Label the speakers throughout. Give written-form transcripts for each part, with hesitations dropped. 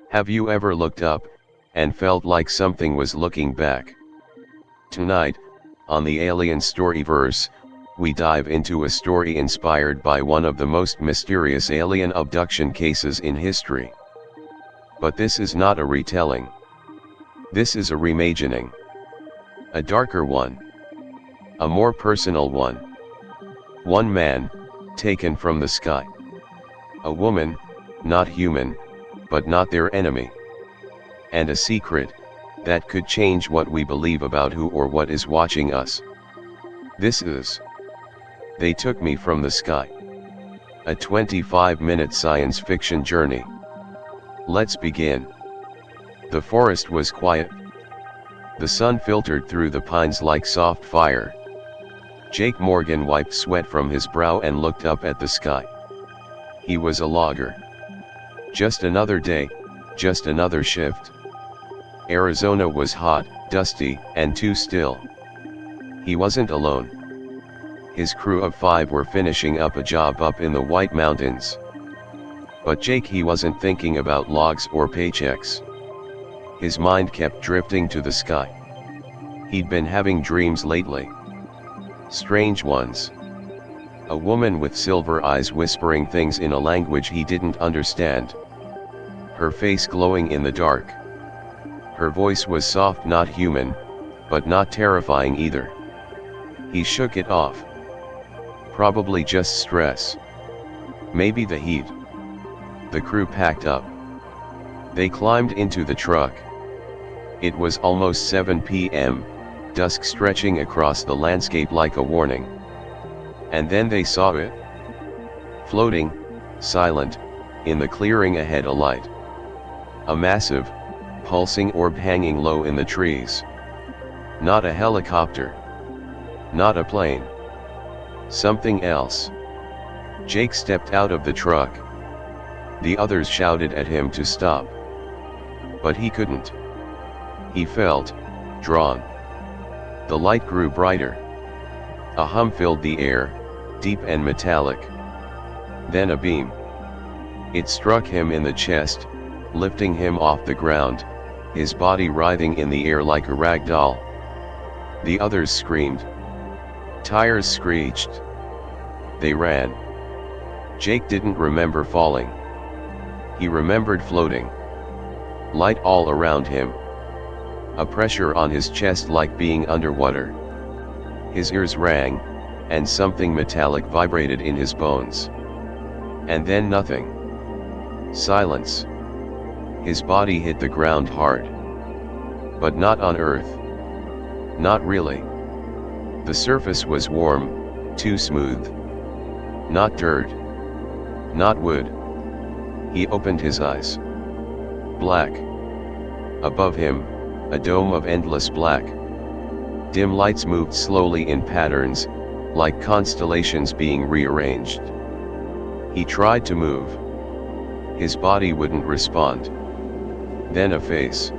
Speaker 1: Have you ever looked up, and felt like something was looking back? Tonight, on the Alien Storyverse, we dive into a story inspired by one of the most mysterious alien abduction cases in history. But this is not a retelling. This is a reimagining. A darker one. A more personal one. One man, taken from the sky. A woman, not human, but not their enemy. And a secret, that could change what we believe about who or what is watching us. This is They Took Me From the Sky. A 25-minute science fiction journey. Let's begin. The forest was quiet. The sun filtered through the pines like soft fire. Jake Morgan wiped sweat from his brow and looked up at the sky. He was a logger. Just another day, just another shift. Arizona was hot, dusty, and too still. He wasn't alone. His crew of 5 were finishing up a job up in the White Mountains. But Jake, he wasn't thinking about logs or paychecks. His mind kept drifting to the sky. He'd been having dreams lately. Strange ones. A woman with silver eyes whispering things in a language he didn't understand. Her face glowing in the dark. Her voice was soft, not human, but not terrifying either. He shook it off. Probably just stress. Maybe the heat. The crew packed up. They climbed into the truck. It was almost 7 p.m., dusk stretching across the landscape like a warning. And then they saw it. Floating, silent, in the clearing ahead, a light. A massive, pulsing orb hanging low in the trees. Not a helicopter. Not a plane. Something else. Jake stepped out of the truck. The others shouted at him to stop. But he couldn't. He felt drawn. The light grew brighter. A hum filled the air, deep and metallic. Then a beam. It struck him in the chest, lifting him off the ground, his body writhing in the air like a rag doll. The others screamed. Tires screeched. They ran. Jake didn't remember falling. He remembered floating. Light all around him. A pressure on his chest like being underwater. His ears rang, and something metallic vibrated in his bones. And then nothing. Silence. His body hit the ground hard. But not on Earth. Not really. The surface was warm, too smooth. Not dirt. Not wood. He opened his eyes. Black. Above him, a dome of endless black. Dim lights moved slowly in patterns, like constellations being rearranged. He tried to move. His body wouldn't respond. Then a face.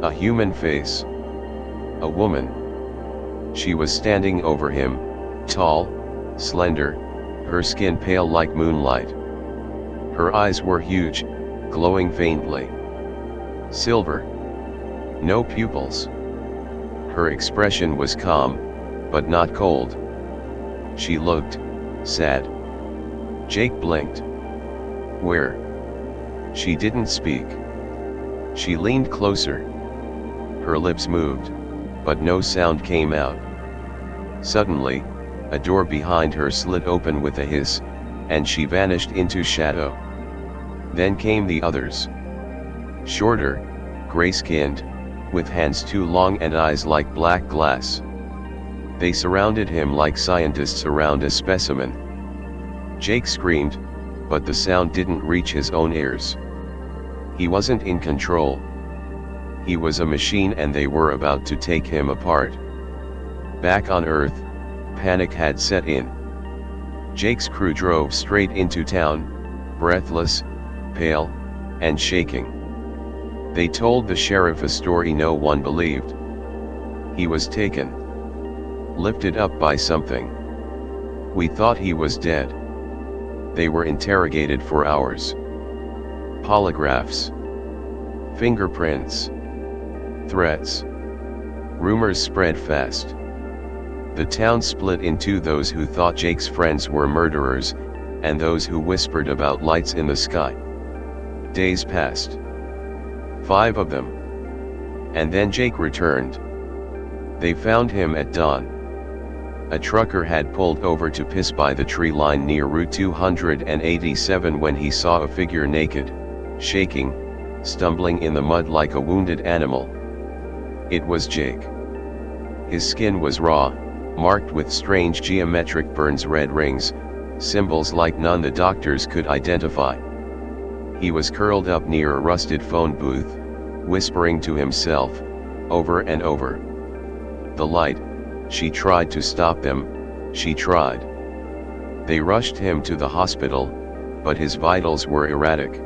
Speaker 1: A human face. A woman. She was standing over him, tall, slender, her skin pale like moonlight. Her eyes were huge, glowing faintly. Silver. No pupils. Her expression was calm, but not cold. She looked sad. Jake blinked. Where? She didn't speak. She leaned closer. Her lips moved, but no sound came out. Suddenly, a door behind her slid open with a hiss, and she vanished into shadow. Then came the others. Shorter, gray-skinned, with hands too long and eyes like black glass. They surrounded him like scientists around a specimen. Jake screamed, but the sound didn't reach his own ears. He wasn't in control. He was a machine and they were about to take him apart. Back on Earth, panic had set in. Jake's crew drove straight into town, breathless, pale, and shaking. They told the sheriff a story no one believed. He was taken. Lifted up by something. We thought he was dead. They were interrogated for hours. Polygraphs. Fingerprints. Threats. Rumors spread fast. The town split into those who thought Jake's friends were murderers, and those who whispered about lights in the sky. Days passed. 5 of them. And then Jake returned. They found him at dawn. A trucker had pulled over to piss by the tree line near Route 287 when he saw a figure naked, shaking, stumbling in the mud like a wounded animal. It was Jake. His skin was raw, marked with strange geometric burns, red rings, symbols like none the doctors could identify. He was curled up near a rusted phone booth, whispering to himself, over and over. The light, she tried to stop them, she tried. They rushed him to the hospital, but his vitals were erratic.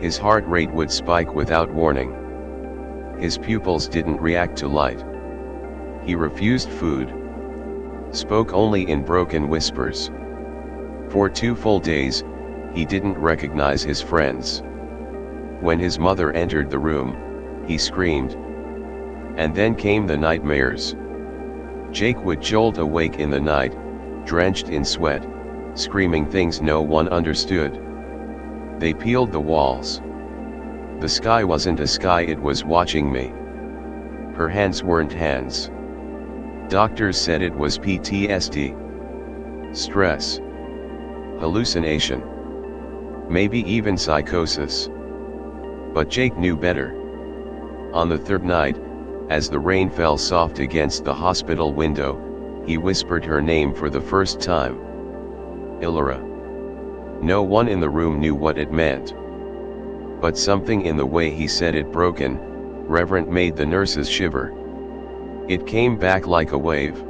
Speaker 1: His heart rate would spike without warning. His pupils didn't react to light. He refused food. Spoke only in broken whispers. For 2 full days, he didn't recognize his friends. When his mother entered the room, he screamed. And then came the nightmares. Jake would jolt awake in the night, drenched in sweat, screaming things no one understood. They peeled the walls. The sky wasn't a sky, it was watching me. Her hands weren't hands. Doctors said it was PTSD. Stress. Hallucination. Maybe even psychosis. But Jake knew better. On the 3rd night, as the rain fell soft against the hospital window, he whispered her name for the first time. Ilora. No one in the room knew what it meant. But something in the way he said it, broken, reverent, made the nurses shiver. It came back like a wave.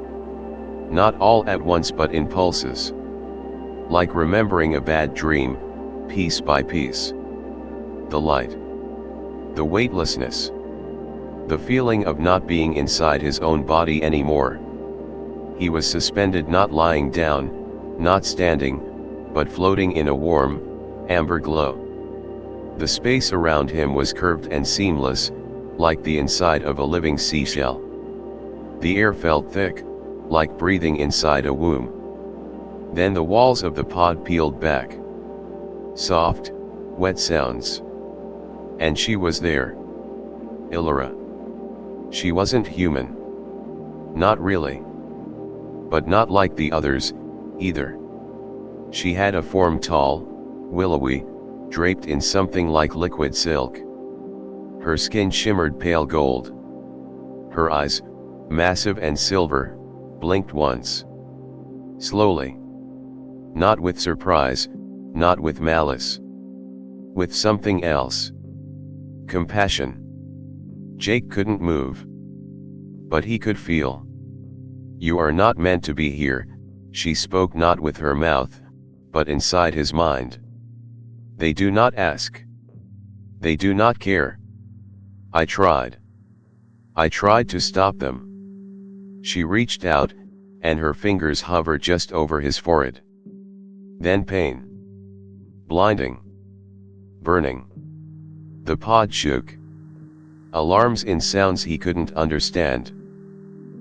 Speaker 1: Not all at once but in pulses. Like remembering a bad dream, piece by piece. The light. The weightlessness. The feeling of not being inside his own body anymore. He was suspended, not lying down, not standing, but floating in a warm, amber glow. The space around him was curved and seamless, like the inside of a living seashell. The air felt thick, like breathing inside a womb. Then the walls of the pod peeled back. Soft, wet sounds. And she was there. Ilora. She wasn't human. Not really. But not like the others, either. She had a form tall, willowy, draped in something like liquid silk. Her skin shimmered pale gold. Her eyes, massive and silver, blinked once. Slowly. Not with surprise, not with malice. With something else. Compassion. Jake couldn't move. But he could feel. You are not meant to be here, she spoke, not with her mouth, but inside his mind. They do not ask. They do not care. I tried. I tried to stop them. She reached out, and her fingers hovered just over his forehead. Then pain. Blinding. Burning. The pod shook. Alarms in sounds he couldn't understand.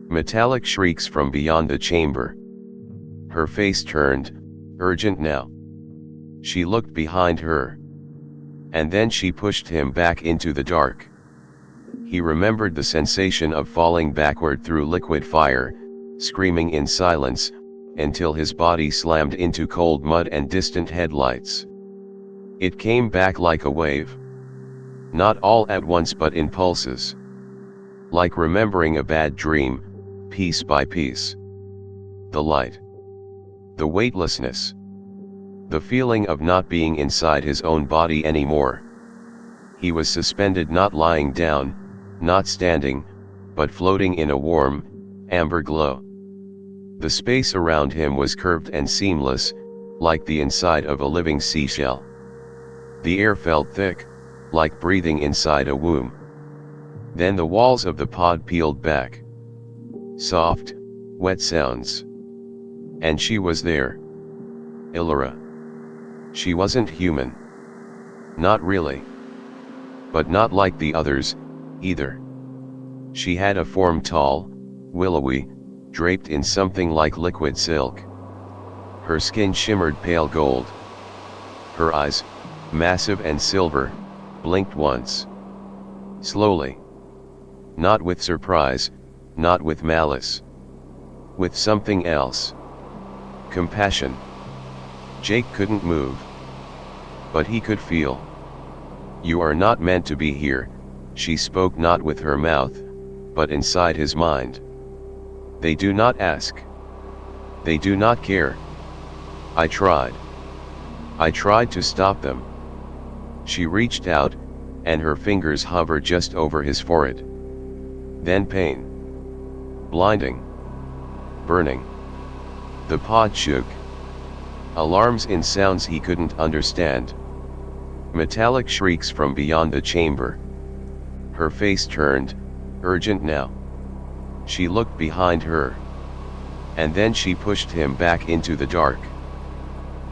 Speaker 1: Metallic shrieks from beyond the chamber. Her face turned, urgent now. She looked behind her. And then she pushed him back into the dark. He remembered the sensation of falling backward through liquid fire, screaming in silence, until his body slammed into cold mud and distant headlights. It came back like a wave. Not all at once but in pulses. Like remembering a bad dream, piece by piece. The light. The weightlessness. The feeling of not being inside his own body anymore. He was suspended, not lying down, not standing, but floating in a warm, amber glow. The space around him was curved and seamless, like the inside of a living seashell. The air felt thick, like breathing inside a womb. Then the walls of the pod peeled back. Soft, wet sounds. And she was there. Illyra. She wasn't human. Not really. But not like the others, either. She had a form tall, willowy, draped in something like liquid silk. Her skin shimmered pale gold. Her eyes, massive and silver, blinked once. Slowly. Not with surprise, not with malice. With something else. Compassion. Jake couldn't move. But he could feel. You are not meant to be here, she spoke not with her mouth, but inside his mind. They do not ask. They do not care. I tried. I tried to stop them. She reached out, and her fingers hovered just over his forehead. Then pain. Blinding. Burning. The pod shook. Alarms in sounds he couldn't understand. Metallic shrieks from beyond the chamber. Her face turned, urgent now. She looked behind her. And then she pushed him back into the dark.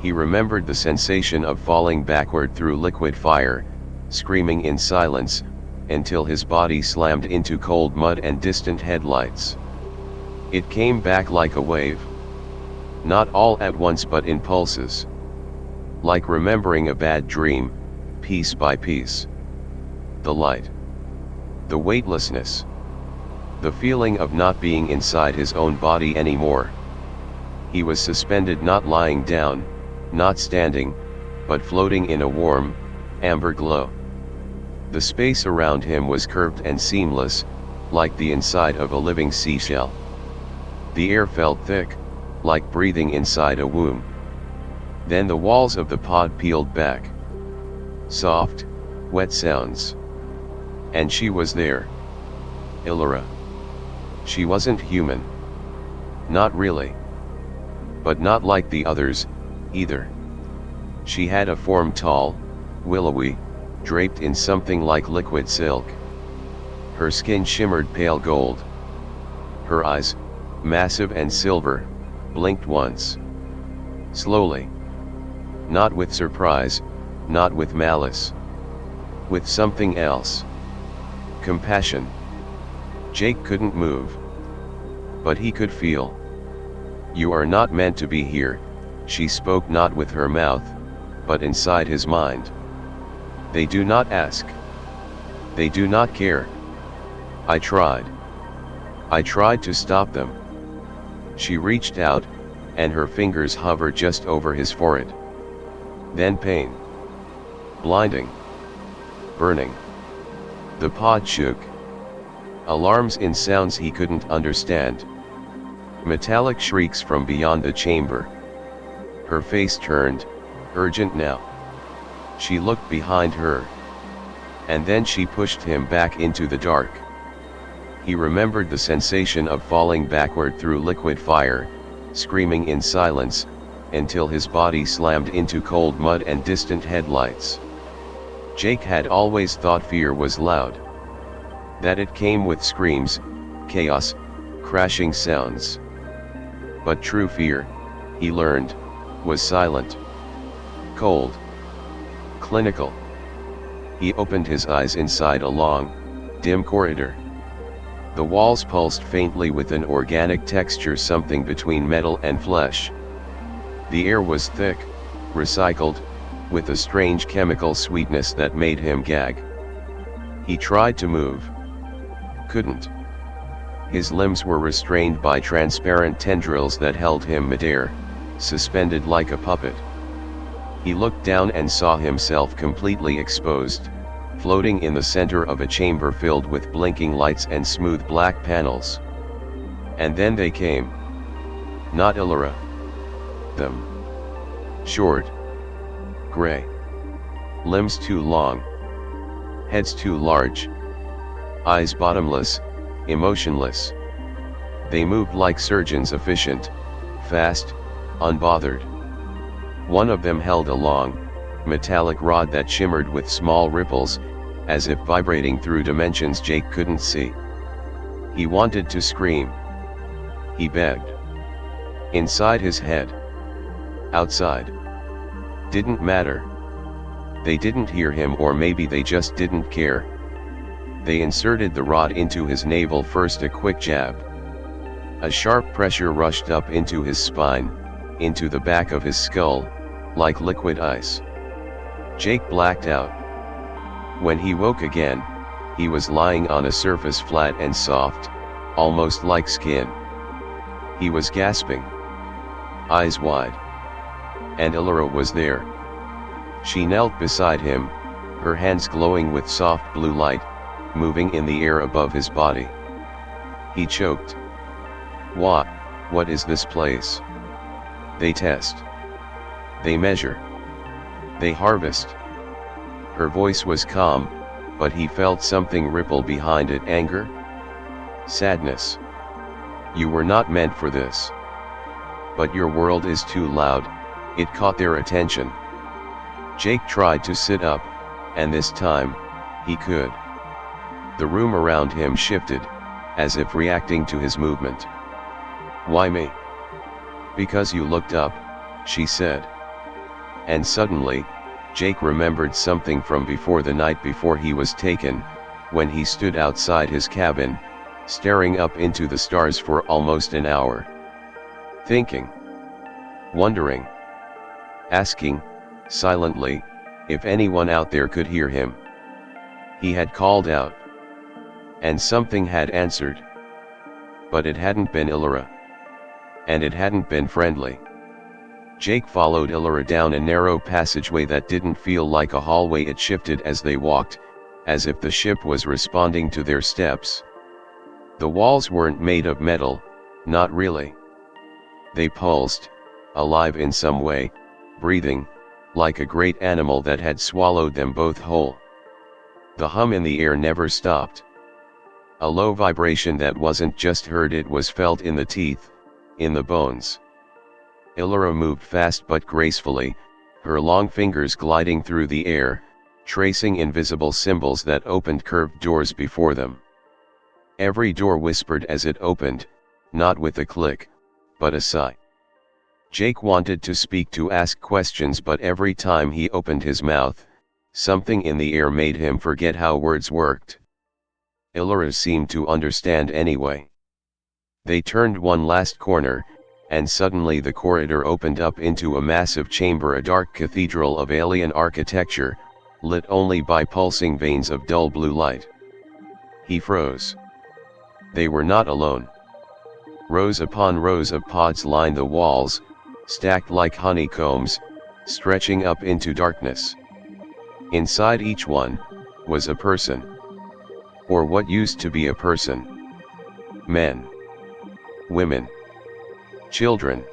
Speaker 1: He remembered the sensation of falling backward through liquid fire, screaming in silence, until his body slammed into cold mud and distant headlights. It came back like a wave. Not all at once but in pulses. Like remembering a bad dream, piece by piece. The light. The weightlessness. The feeling of not being inside his own body anymore. He was suspended, not lying down, not standing, but floating in a warm, amber glow. The space around him was curved and seamless, like the inside of a living seashell. The air felt thick, like breathing inside a womb. Then the walls of the pod peeled back. Soft, wet sounds. And she was there. Illyra. She wasn't human. Not really. But not like the others, either. She had a form tall, willowy, draped in something like liquid silk. Her skin shimmered pale gold. Her eyes, massive and silver, blinked once. Slowly. Not with surprise, not with malice. With something else. Compassion. Jake couldn't move. But he could feel. You are not meant to be here, she spoke not with her mouth, but inside his mind. They do not ask. They do not care. I tried. I tried to stop them. She reached out, and her fingers hovered just over his forehead. Then pain. Blinding. Burning. The pod shook. Alarms in sounds he couldn't understand. Metallic shrieks from beyond the chamber. Her face turned, urgent now. She looked behind her. And then she pushed him back into the dark. He remembered the sensation of falling backward through liquid fire, screaming in silence, until his body slammed into cold mud and distant headlights. Jake had always thought fear was loud. That it came with screams, chaos, crashing sounds. But true fear, he learned, was silent. Cold. Clinical. He opened his eyes inside a long, dim corridor. The walls pulsed faintly with an organic texture, something between metal and flesh. The air was thick, recycled, with a strange chemical sweetness that made him gag. He tried to move. Couldn't. His limbs were restrained by transparent tendrils that held him midair, suspended like a puppet. He looked down and saw himself completely exposed, floating in the center of a chamber filled with blinking lights and smooth black panels. And then they came. Not Illyra. Them. Short. Gray. Limbs too long. Heads too large. Eyes bottomless, emotionless. They moved like surgeons, efficient, fast, unbothered. One of them held a long, metallic rod that shimmered with small ripples, as if vibrating through dimensions Jake couldn't see. He wanted to scream. he begged. Inside his head. Outside. Didn't matter. They didn't hear him, or maybe they just didn't care. They inserted the rod into his navel first, a quick jab. A sharp pressure rushed up into his spine, into the back of his skull, like liquid ice. Jake blacked out. When he woke again, he was lying on a surface flat and soft, almost like skin. He was gasping, eyes wide. And Illyra was there. She knelt beside him, her hands glowing with soft blue light, moving in the air above his body. He choked. What is this place? They test. They measure. They harvest. Her voice was calm, but he felt something ripple behind it. Anger? Sadness. You were not meant for this. But your world is too loud, it caught their attention. Jake tried to sit up, and this time, he could. The room around him shifted, as if reacting to his movement. Why me? Because you looked up, she said. And suddenly, Jake remembered something from before the night before he was taken, when he stood outside his cabin, staring up into the stars for almost an hour. Thinking. Wondering. Asking, silently, if anyone out there could hear him. He had called out. And something had answered. But it hadn't been Illyra. And it hadn't been friendly. Jake followed Illyra down a narrow passageway that didn't feel like a hallway. It shifted as they walked, as if the ship was responding to their steps. The walls weren't made of metal, not really. They pulsed, alive in some way, breathing, like a great animal that had swallowed them both whole. The hum in the air never stopped. A low vibration that wasn't just heard, it was felt in the teeth, in the bones. Illyra moved fast but gracefully, her long fingers gliding through the air, tracing invisible symbols that opened curved doors before them. Every door whispered as it opened, not with a click, but a sigh. Jake wanted to speak, to ask questions, but every time he opened his mouth, something in the air made him forget how words worked. Illyra seemed to understand anyway. They turned one last corner, and suddenly the corridor opened up into a massive chamber, a dark cathedral of alien architecture, lit only by pulsing veins of dull blue light. He froze. They were not alone. Rows upon rows of pods lined the walls, stacked like honeycombs, stretching up into darkness. Inside each one, was a person. Or what used to be a person. Men. Women. Children.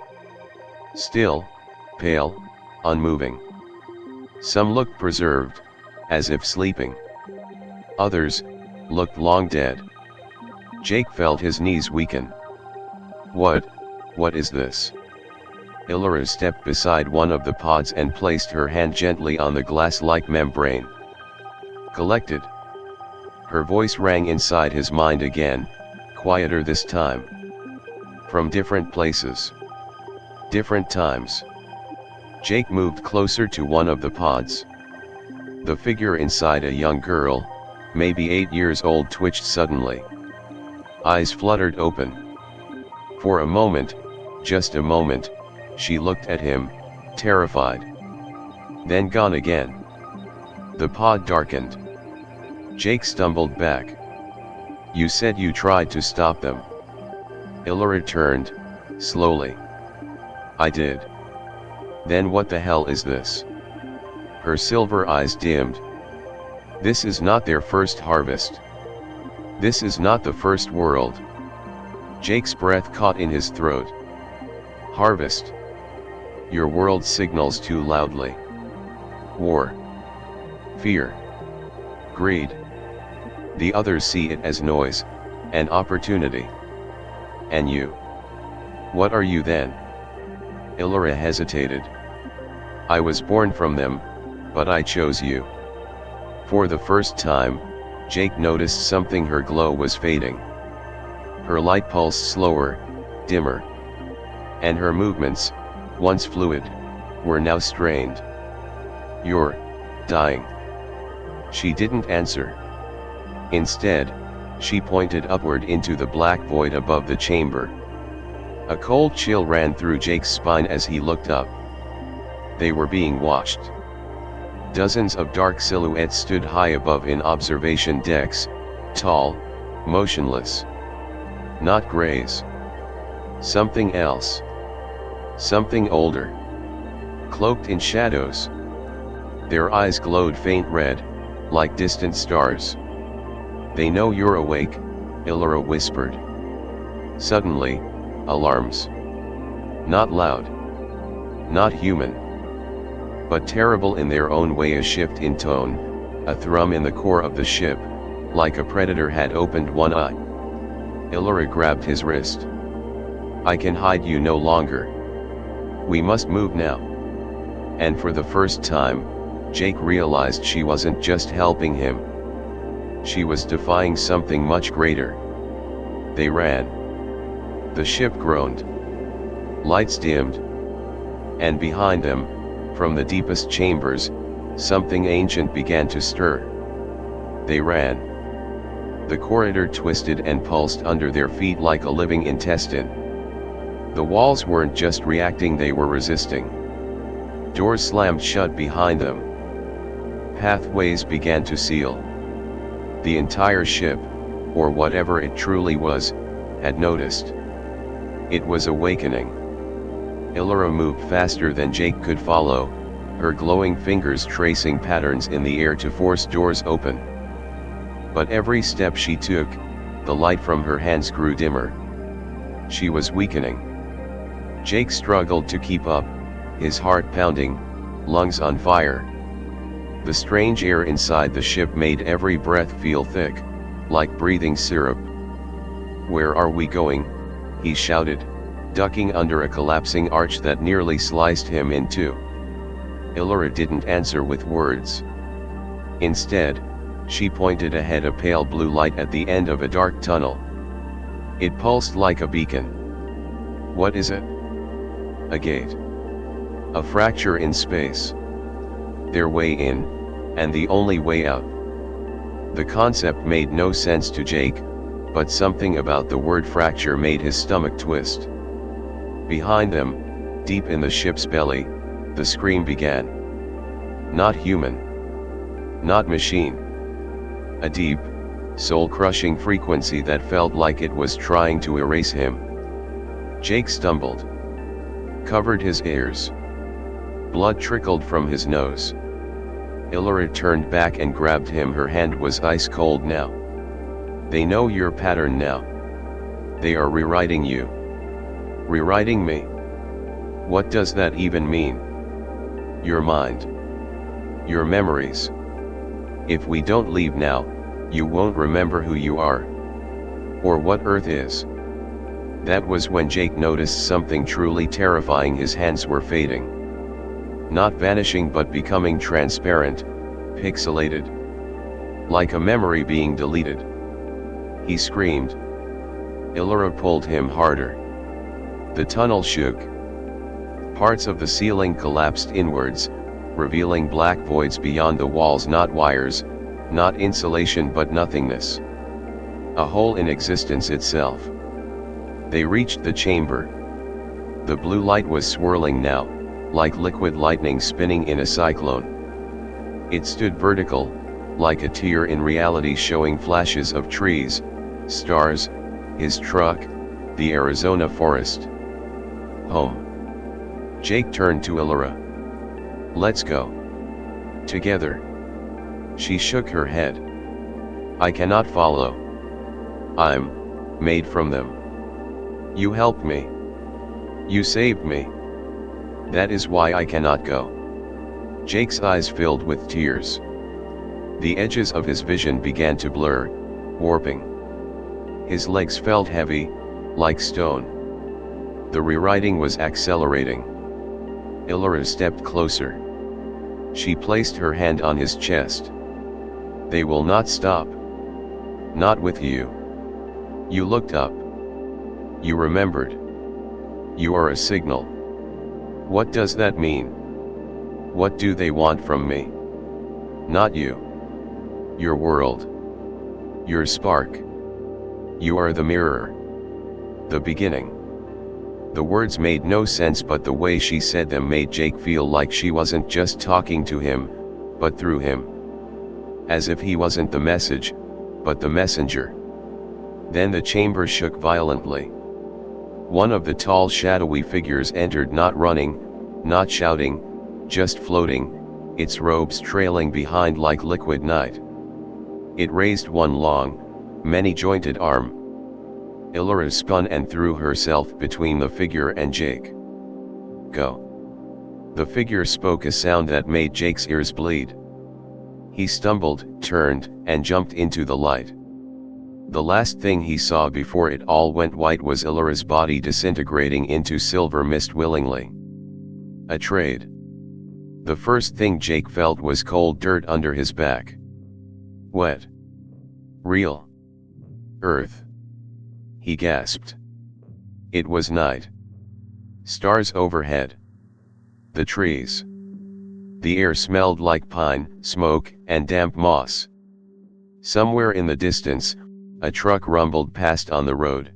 Speaker 1: Still, pale, unmoving. Some looked preserved, as if sleeping. Others, looked long dead. Jake felt his knees weaken. What is this? Illyra stepped beside one of the pods and placed her hand gently on the glass-like membrane. Collected. Her voice rang inside his mind again, quieter this time. From different places. Different times. Jake moved closer to one of the pods. The figure inside, a young girl, maybe 8 years old, twitched suddenly. Eyes fluttered open. For a moment, just a moment, she looked at him, terrified. Then gone again. The pod darkened. Jake stumbled back. You said you tried to stop them. Illyra turned, slowly. I did. Then what the hell is this? Her silver eyes dimmed. This is not their first harvest. This is not the first world. Jake's breath caught in his throat. Harvest. Your world signals too loudly. War. Fear. Greed. The others see it as noise, an opportunity. And you? What are you then? Illyra hesitated. I was born from them, but I chose you. For the first time, Jake noticed something. Her glow was fading. Her light pulsed slower, dimmer. And her movements, once fluid, were now strained. "You're dying." She didn't answer. Instead, she pointed upward into the black void above the chamber. A cold chill ran through Jake's spine as he looked up. They were being watched. Dozens of dark silhouettes stood high above in observation decks, tall, motionless. Not grays. Something else. Something older. Cloaked in shadows. Their eyes glowed faint red, like distant stars. "They know you're awake," Illyra whispered. Suddenly, alarms. Not loud. Not human. But terrible in their own way, a shift in tone, a thrum in the core of the ship, like a predator had opened one eye. Illyra grabbed his wrist. "I can hide you no longer. We must move now." And for the first time, Jake realized she wasn't just helping him. She was defying something much greater. They ran. The ship groaned. Lights dimmed. And behind them, from the deepest chambers, something ancient began to stir. They ran. The corridor twisted and pulsed under their feet like a living intestine. The walls weren't just reacting, they were resisting. Doors slammed shut behind them. Pathways began to seal. The entire ship, or whatever it truly was, had noticed. It was awakening. Illyra moved faster than Jake could follow, her glowing fingers tracing patterns in the air to force doors open. But every step she took, the light from her hands grew dimmer. She was weakening. Jake struggled to keep up, his heart pounding, lungs on fire. The strange air inside the ship made every breath feel thick, like breathing syrup. "Where are we going?" he shouted, ducking under a collapsing arch that nearly sliced him in two. Illyra didn't answer with words. Instead, she pointed ahead, a pale blue light at the end of a dark tunnel. It pulsed like a beacon. "What is it?" "A gate. A fracture in space. Their way in, and the only way out." The concept made no sense to Jake, but something about the word fracture made his stomach twist. Behind them, deep in the ship's belly, the scream began. Not human. Not machine. A deep, soul-crushing frequency that felt like it was trying to erase him. Jake stumbled. Covered his ears. Blood trickled from his nose. Illyra turned back and grabbed him. Her hand was ice cold now. "They know your pattern now. They are rewriting you." "Rewriting me? What does that even mean?" "Your mind. Your memories. If we don't leave now, you won't remember who you are. Or what Earth is." That was when Jake noticed something truly terrifying. His hands were fading. Not vanishing but becoming transparent, pixelated. Like a memory being deleted. He screamed. Illyra pulled him harder. The tunnel shook. Parts of the ceiling collapsed inwards, revealing black voids beyond the walls, not wires, not insulation but nothingness. A hole in existence itself. They reached the chamber. The blue light was swirling now, like liquid lightning spinning in a cyclone. It stood vertical, like a tear in reality, showing flashes of trees, stars, his truck, the Arizona forest. Home. Jake turned to Illyra. "Let's go. Together." She shook her head. "I cannot follow. I'm made from them. You helped me. You saved me. That is why I cannot go." Jake's eyes filled with tears. The edges of his vision began to blur, warping. His legs felt heavy, like stone. The rewriting was accelerating. Illyra stepped closer. She placed her hand on his chest. "They will not stop. Not with you." You looked up. You remembered. You are a signal. What does that mean? What do they want from me? Not you. Your world. Your spark. You are the mirror. The beginning. The words made no sense, but the way she said them made Jake feel like she wasn't just talking to him, but through him. As if he wasn't the message, but the messenger. Then the chamber shook violently. One of the tall shadowy figures entered, not running, not shouting, just floating, its robes trailing behind like liquid night. It raised one long, many-jointed arm. Illyra spun and threw herself between the figure and Jake. Go. The figure spoke a sound that made Jake's ears bleed. He stumbled, turned, and jumped into the light. The last thing he saw before it all went white was Illyra's body disintegrating into silver mist willingly. A trade. The first thing Jake felt was cold dirt under his back. Wet. Real. Earth. He gasped. It was night. Stars overhead. The trees. The air smelled like pine, smoke, and damp moss. Somewhere in the distance, a truck rumbled past on the road.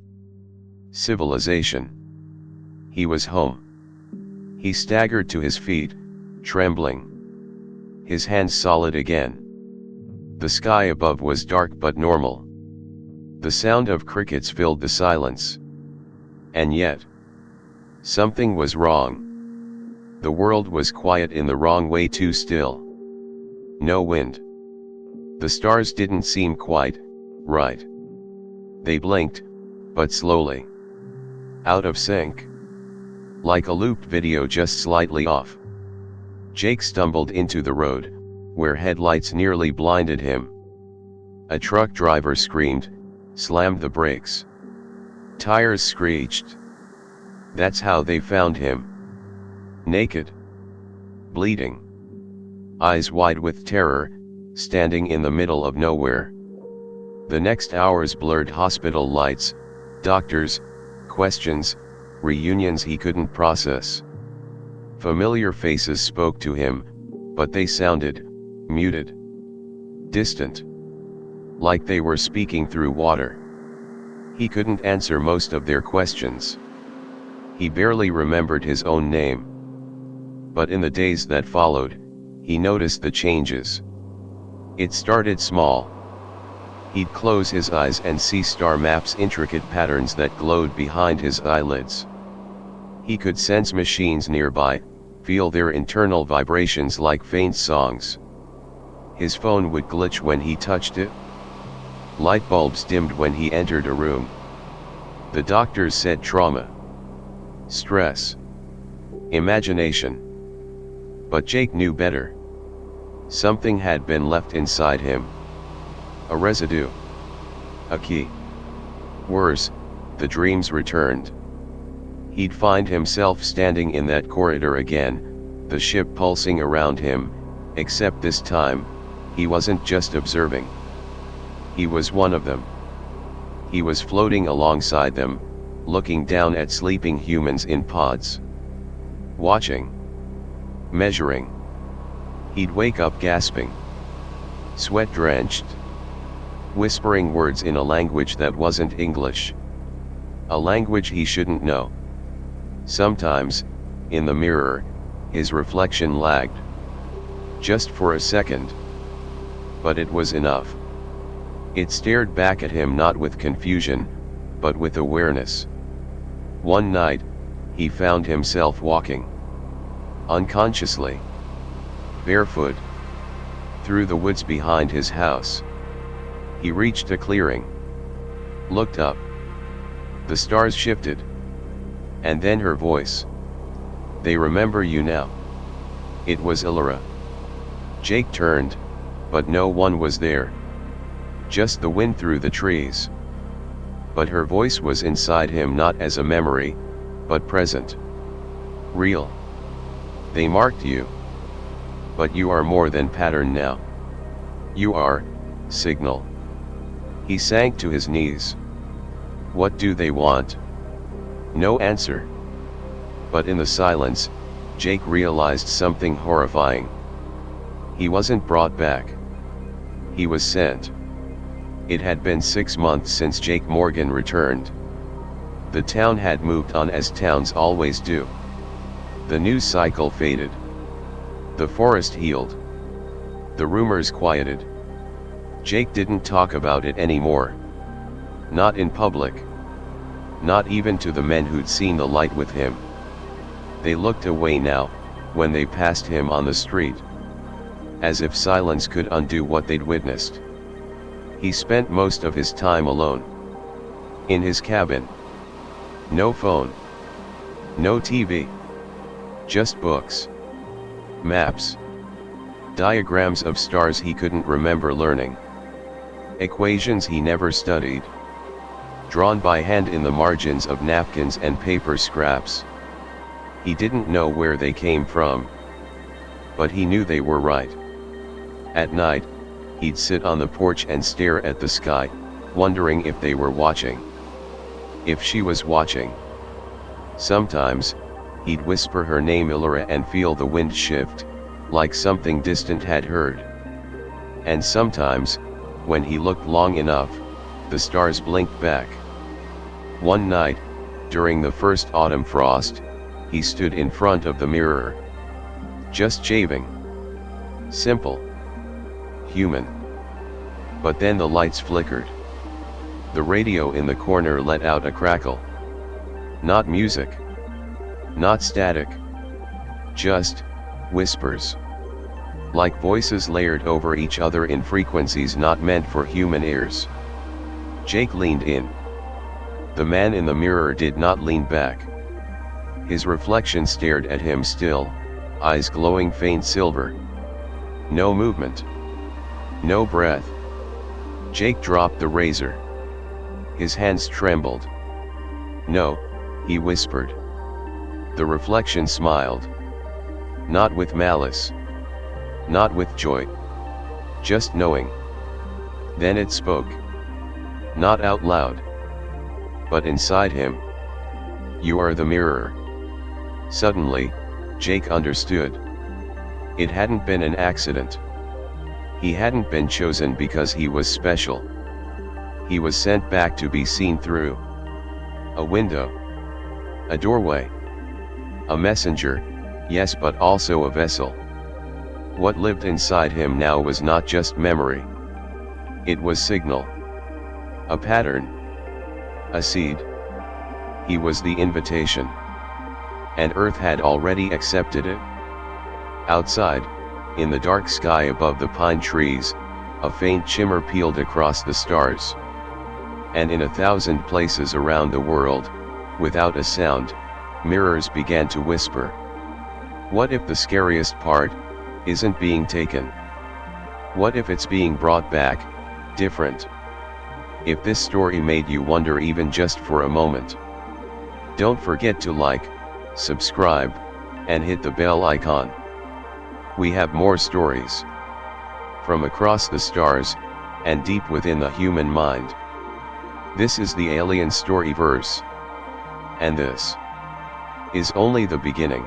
Speaker 1: Civilization. He was home. He staggered to his feet, trembling. His hands solid again. The sky above was dark but normal. The sound of crickets filled the silence. And yet, something was wrong. The world was quiet in the wrong way, too still. No wind. The stars didn't seem quite right. They blinked, but slowly. Out of sync. Like a looped video just slightly off. Jake stumbled into the road, where headlights nearly blinded him. A truck driver screamed, slammed the brakes. Tires screeched. That's how they found him. Naked. Bleeding. Eyes wide with terror, standing in the middle of nowhere. The next hours blurred hospital lights, doctors, questions, reunions he couldn't process. Familiar faces spoke to him, but they sounded muted. Distant. Like they were speaking through water. He couldn't answer most of their questions. He barely remembered his own name. But in the days that followed, he noticed the changes. It started small. He'd close his eyes and see star maps, intricate patterns that glowed behind his eyelids. He could sense machines nearby, feel their internal vibrations like faint songs. His phone would glitch when he touched it. Light bulbs dimmed when he entered a room. The doctors said trauma. Stress. Imagination. But Jake knew better. Something had been left inside him. A residue. A key. Worse, the dreams returned. He'd find himself standing in that corridor again, the ship pulsing around him, except this time, he wasn't just observing. He was one of them. He was floating alongside them, looking down at sleeping humans in pods. Watching. Measuring. He'd wake up gasping. Sweat-drenched. Whispering words in a language that wasn't English. A language he shouldn't know. Sometimes, in the mirror, his reflection lagged. Just for a second. But it was enough. It stared back at him not with confusion, but with awareness. One night, he found himself walking. Unconsciously. Barefoot. Through the woods behind his house. He reached a clearing. Looked up. The stars shifted. And then her voice. They remember you now. It was Illyra. Jake turned, but no one was there. Just the wind through the trees. But her voice was inside him, not as a memory, but present. Real. They marked you. But you are more than pattern now. You are signal. He sank to his knees. What do they want? No answer. But in the silence, Jake realized something horrifying. He wasn't brought back. He was sent. It had been 6 months since Jake Morgan returned. The town had moved on as towns always do. The news cycle faded. The forest healed. The rumors quieted. Jake didn't talk about it anymore. Not in public. Not even to the men who'd seen the light with him. They looked away now, when they passed him on the street. As if silence could undo what they'd witnessed. He spent most of his time alone. In his cabin. No phone. No TV. Just books. Maps. Diagrams of stars he couldn't remember learning. Equations he never studied. Drawn by hand in the margins of napkins and paper scraps. He didn't know where they came from. But he knew they were right. At night, he'd sit on the porch and stare at the sky, wondering if they were watching. If she was watching. Sometimes, he'd whisper her name Illyra and feel the wind shift, like something distant had heard. And sometimes, when he looked long enough, the stars blinked back. One night, during the first autumn frost, he stood in front of the mirror. Just shaving. Simple. Human. But then the lights flickered. The radio in the corner let out a crackle. Not music. Not static. Just whispers. Like voices layered over each other in frequencies not meant for human ears. Jake leaned in. The man in the mirror did not lean back. His reflection stared at him still, eyes glowing faint silver. No movement. No breath. Jake dropped the razor. His hands trembled. No, he whispered. The reflection smiled. Not with malice. Not with joy. Just knowing. Then it spoke. Not out loud. But inside him. You are the mirror. Suddenly, Jake understood. It hadn't been an accident. He hadn't been chosen because he was special. He was sent back to be seen through. A window. A doorway. A messenger, yes, but also a vessel. What lived inside him now was not just memory. It was signal. A pattern. A seed. He was the invitation. And Earth had already accepted it. Outside, in the dark sky above the pine trees, a faint shimmer peeled across the stars. And in 1,000 places around the world, without a sound, mirrors began to whisper. What if the scariest part isn't being taken? What if it's being brought back, different? If this story made you wonder even just for a moment, don't forget to like, subscribe, and hit the bell icon. We have more stories from across the stars and deep within the human mind. This is the Alien Storyverse. And this is only the beginning.